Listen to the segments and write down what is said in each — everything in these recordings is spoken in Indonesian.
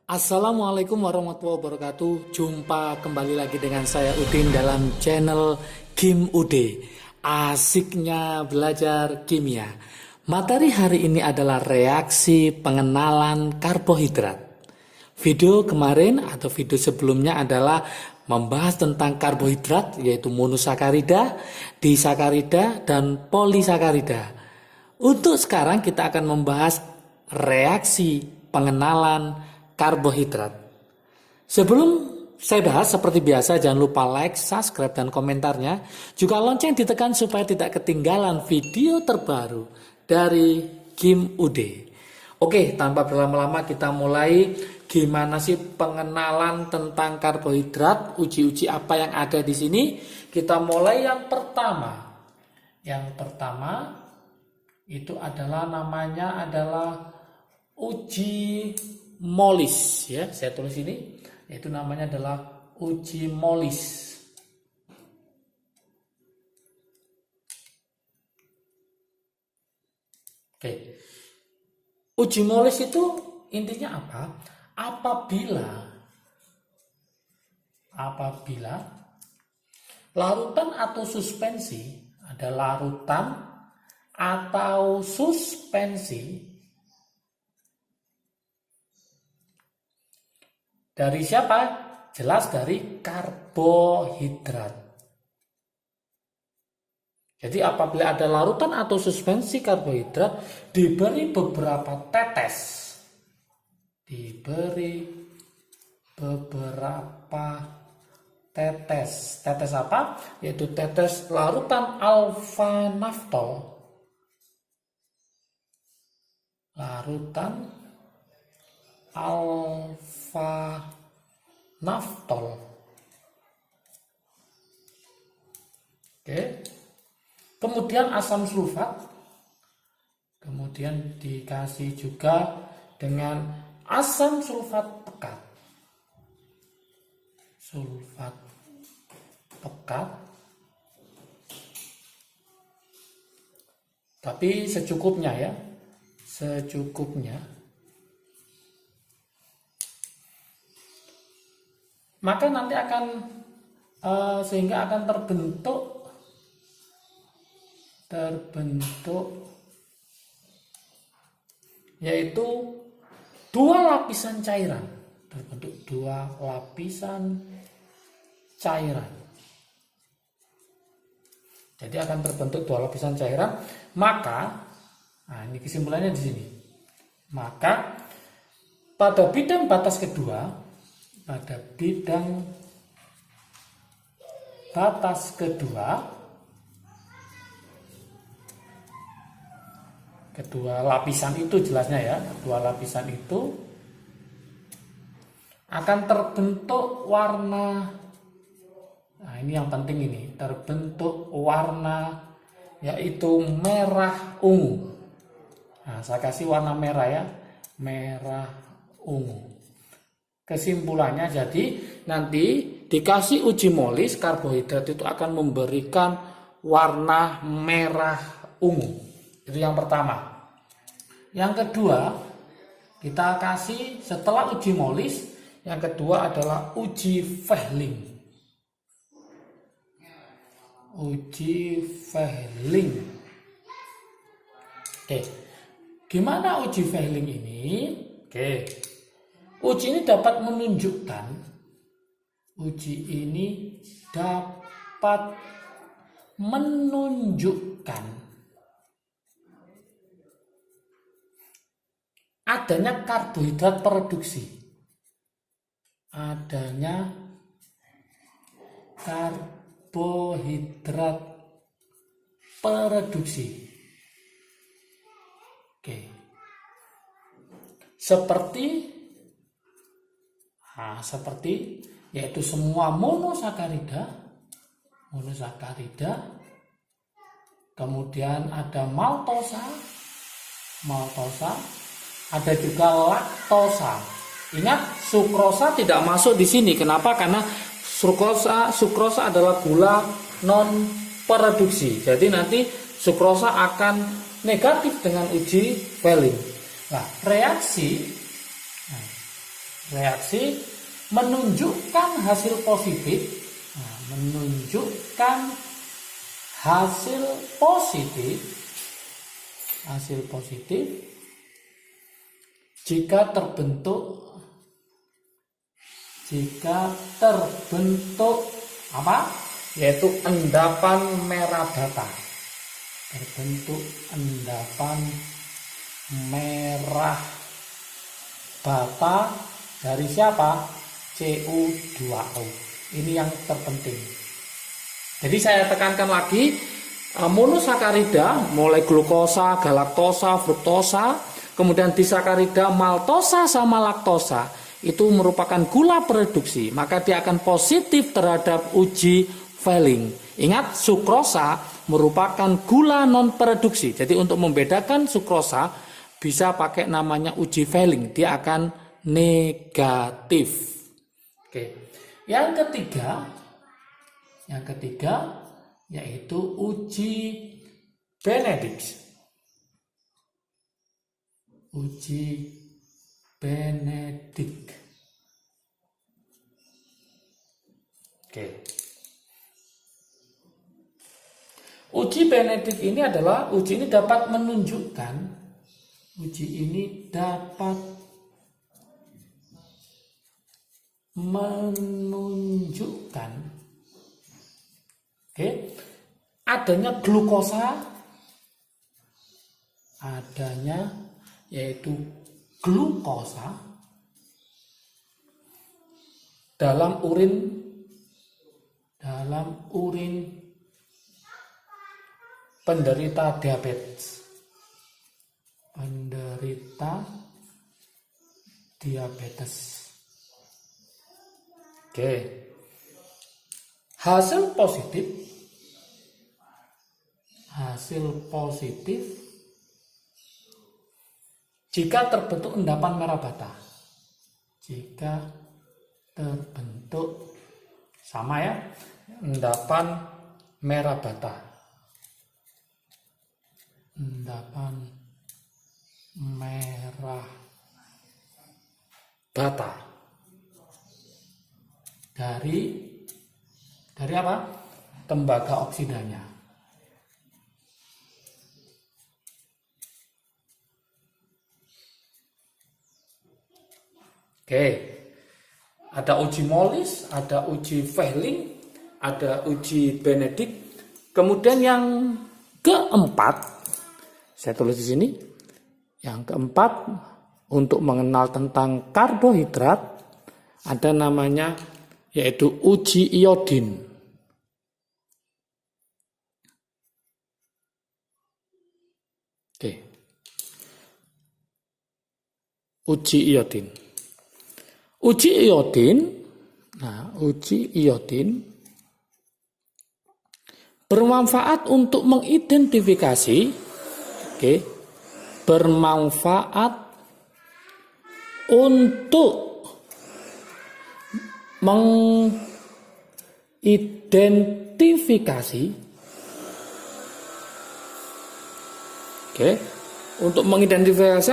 Assalamualaikum warahmatullahi wabarakatuh. Jumpa kembali lagi dengan saya Udin dalam channel Kim Ude. Asiknya belajar kimia. Materi hari ini adalah reaksi pengenalan karbohidrat. Video kemarin atau video sebelumnya adalah membahas tentang karbohidrat, yaitu monosakarida, disakarida, dan polisakarida. Untuk sekarang kita akan membahas reaksi pengenalan karbohidrat. Sebelum saya bahas, seperti biasa jangan lupa like, subscribe, dan komentarnya. Juga lonceng ditekan supaya tidak ketinggalan video terbaru dari Kim Ude. Oke, tanpa berlama-lama kita mulai. Gimana sih pengenalan tentang karbohidrat? Uji-uji apa yang ada di sini? Kita mulai yang pertama. Yang pertama itu adalah namanya adalah uji Molis, ya, saya tulis ini, yaitu namanya adalah uji Molis. Oke, uji Molis itu intinya apa? Apabila larutan atau suspensi, ada larutan atau suspensi dari siapa? Jelas dari karbohidrat. Jadi apabila ada larutan atau suspensi karbohidrat diberi beberapa tetes. Tetes apa? Yaitu tetes larutan alfa naftol. Larutan alfa naftol. Oke. Kemudian asam sulfat. Kemudian dikasih juga dengan asam sulfat pekat. Sulfat pekat. Tapi secukupnya ya. Secukupnya. Maka nanti akan sehingga akan terbentuk yaitu dua lapisan cairan, terbentuk dua lapisan cairan. Jadi akan terbentuk dua lapisan cairan, maka ini kesimpulannya di sini. Maka pada bidang batas kedua, kedua lapisan itu jelasnya ya, kedua lapisan itu akan terbentuk warna. Nah, ini yang penting ini, terbentuk warna yaitu merah ungu. Nah, saya kasih warna merah ya, merah ungu. Kesimpulannya jadi nanti dikasih uji Molis, karbohidrat itu akan memberikan warna merah ungu. Itu yang pertama. Yang kedua, kita kasih setelah uji Molis, yang kedua adalah uji Fehling. Uji Fehling. Oke. Gimana uji Fehling ini? Oke. Uji ini dapat menunjukkan adanya karbohidrat produksi. Adanya karbohidrat produksi. Oke. Seperti yaitu semua monosakarida, kemudian ada maltosa, ada juga laktosa. Ingat, sukrosa tidak masuk di sini. Kenapa? Karena sukrosa adalah gula non produksi. Jadi nanti sukrosa akan negatif dengan uji Fehling. Nah, Reaksi menunjukkan hasil positif. Nah, menunjukkan hasil positif. Hasil positif jika terbentuk apa? Yaitu endapan merah bata. Terbentuk endapan merah bata dari siapa? CO2O. Ini yang terpenting. Jadi saya tekankan lagi, monosakarida mulai glukosa, galaktosa, fruktosa, kemudian disakarida, maltosa sama laktosa itu merupakan gula produksi, maka dia akan positif terhadap uji Fehling. Ingat, sukrosa merupakan gula non produksi. Jadi untuk membedakan sukrosa bisa pakai namanya uji Fehling, dia akan negatif. Oke. Yang ketiga yaitu uji Benedict. Uji Benedict. Oke. Uji Benedict ini adalah uji ini dapat menunjukkan adanya glukosa, yaitu glukosa dalam urin penderita diabetes. Oke. Hasil positif jika terbentuk endapan merah bata. Jika terbentuk sama ya, endapan merah bata. Endapan merah bata dari apa? Tembaga oksidanya. Oke. Ada uji Mollis, ada uji Fehling, ada uji Benedict. Kemudian yang keempat, saya tulis di sini. Yang keempat, untuk mengenal tentang karbohidrat, ada namanya yaitu uji iodin. Oke. Uji iodin bermanfaat untuk mengidentifikasi, bermanfaat untuk mengidentifikasi, untuk mengidentifikasi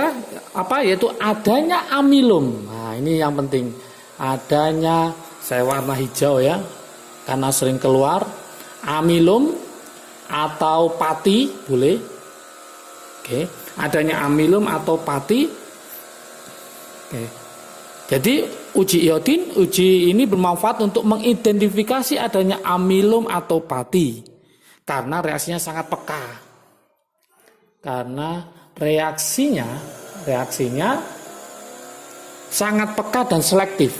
apa? Yaitu adanya amilum. Nah, ini yang penting. Adanya, saya warna hijau ya, karena sering keluar, amilum atau pati boleh. Adanya amilum atau pati. Jadi uji ini bermanfaat untuk mengidentifikasi adanya amilum atau pati karena reaksinya sangat peka. Karena reaksinya sangat peka dan selektif.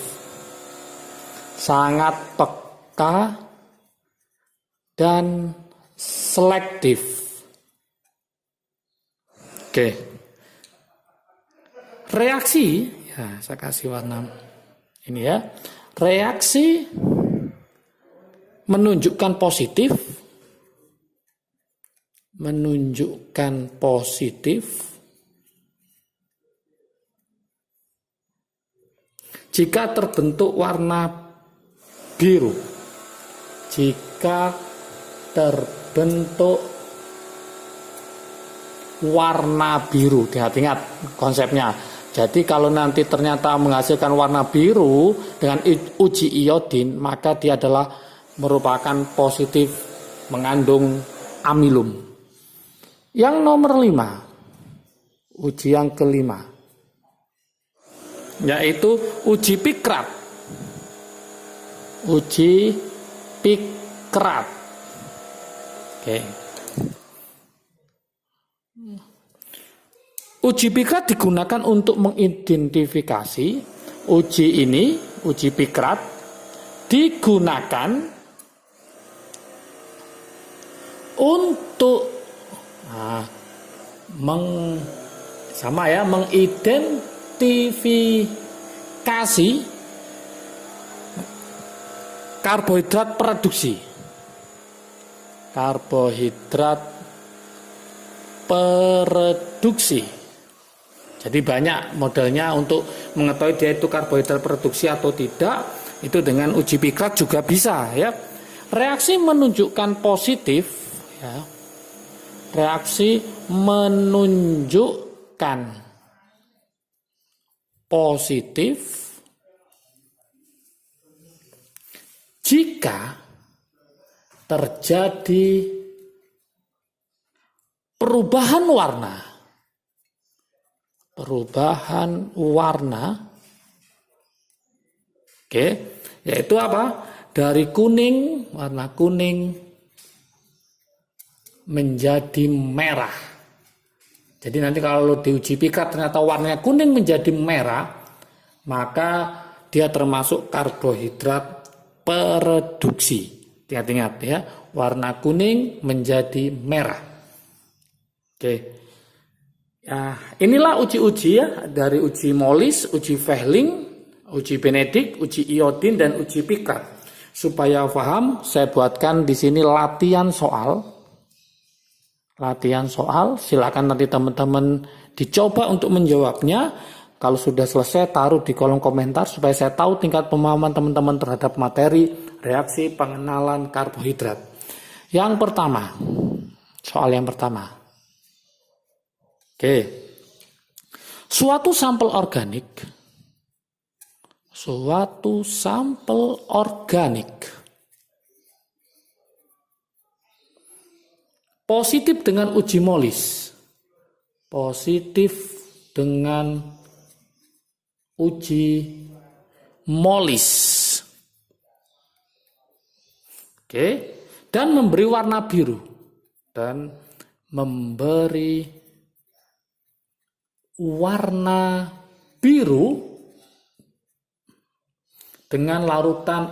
Sangat peka dan selektif. Reaksi, ya saya kasih warna ini ya. Reaksi menunjukkan positif jika terbentuk warna biru. Jika terbentuk warna biru, ingat konsepnya. Jadi kalau nanti ternyata menghasilkan warna biru dengan uji iodin, maka dia adalah merupakan positif mengandung amilum. Yang nomor 5, uji yang kelima, yaitu uji Pikrat. Uji Pikrat. Oke. Uji Pikrat digunakan untuk mengidentifikasi. Uji Pikrat digunakan untuk mengidentifikasi karbohidrat produksi. Karbohidrat produksi. Jadi banyak modelnya untuk mengetahui dia itu karbohidrat produksi atau tidak. Itu dengan uji Pikrat juga bisa, ya. Reaksi menunjukkan positif, ya. Reaksi menunjukkan positif jika terjadi perubahan warna, oke, yaitu apa? Dari kuning, warna kuning menjadi merah. Jadi nanti kalau diuji Pikrat ternyata warnanya kuning menjadi merah, maka dia termasuk karbohidrat produksi. Ingat-ingat ya, warna kuning menjadi merah. Oke. Ya, inilah uji-uji ya, dari uji Molis, uji Fehling, uji Benedict, uji iodin dan uji Pikrat. Supaya paham, saya buatkan di sini latihan soal. Silakan nanti teman-teman dicoba untuk menjawabnya. Kalau sudah selesai, taruh di kolom komentar supaya saya tahu tingkat pemahaman teman-teman terhadap materi reaksi pengenalan karbohidrat. Yang pertama, soal yang pertama. Oke. Suatu sampel organik positif dengan uji Molis. Oke, dan memberi warna biru. Dengan larutan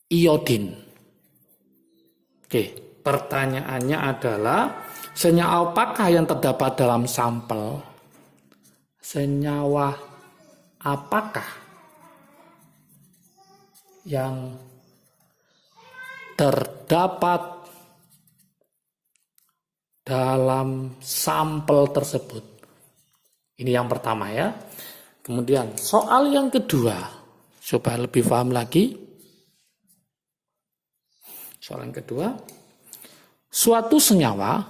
iodin. Oke, pertanyaannya adalah senyawa apakah yang terdapat dalam sampel? Senyawa apakah yang terdapat dalam sampel tersebut? Ini yang pertama ya. Kemudian soal yang kedua, supaya lebih paham lagi. Soal yang kedua, suatu senyawa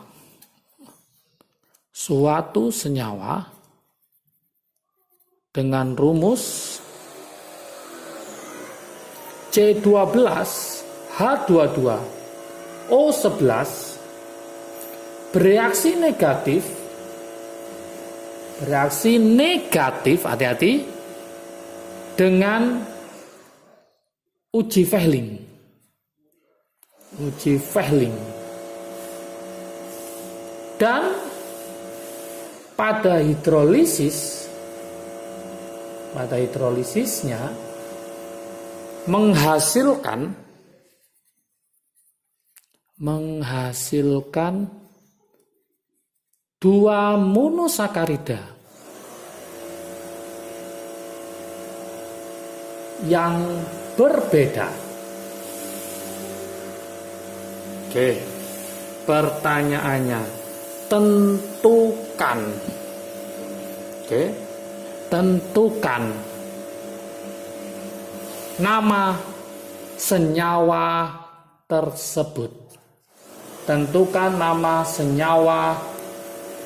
dengan rumus C12H22O11 bereaksi negatif, hati-hati, dengan uji Fehling. Dan pada hidrolisisnya menghasilkan dua monosakarida yang berbeda. Oke, pertanyaannya tentukan nama senyawa tersebut. tentukan nama senyawa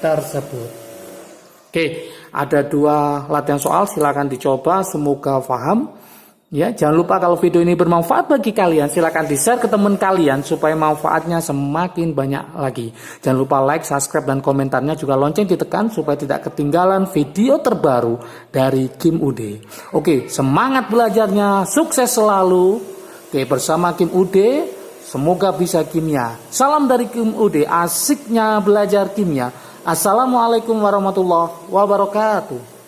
tersebut. Oke, ada 2 latihan soal, silakan dicoba, semoga paham. Ya, jangan lupa kalau video ini bermanfaat bagi kalian, silakan di-share ke teman kalian supaya manfaatnya semakin banyak lagi. Jangan lupa like, subscribe, dan komentarnya juga lonceng ditekan supaya tidak ketinggalan video terbaru dari Kim Ude. Oke, semangat belajarnya, sukses selalu. Oke, bersama Kim Ude, semoga bisa kimia. Salam dari Kim Ude, asiknya belajar kimia. Assalamualaikum warahmatullahi wabarakatuh.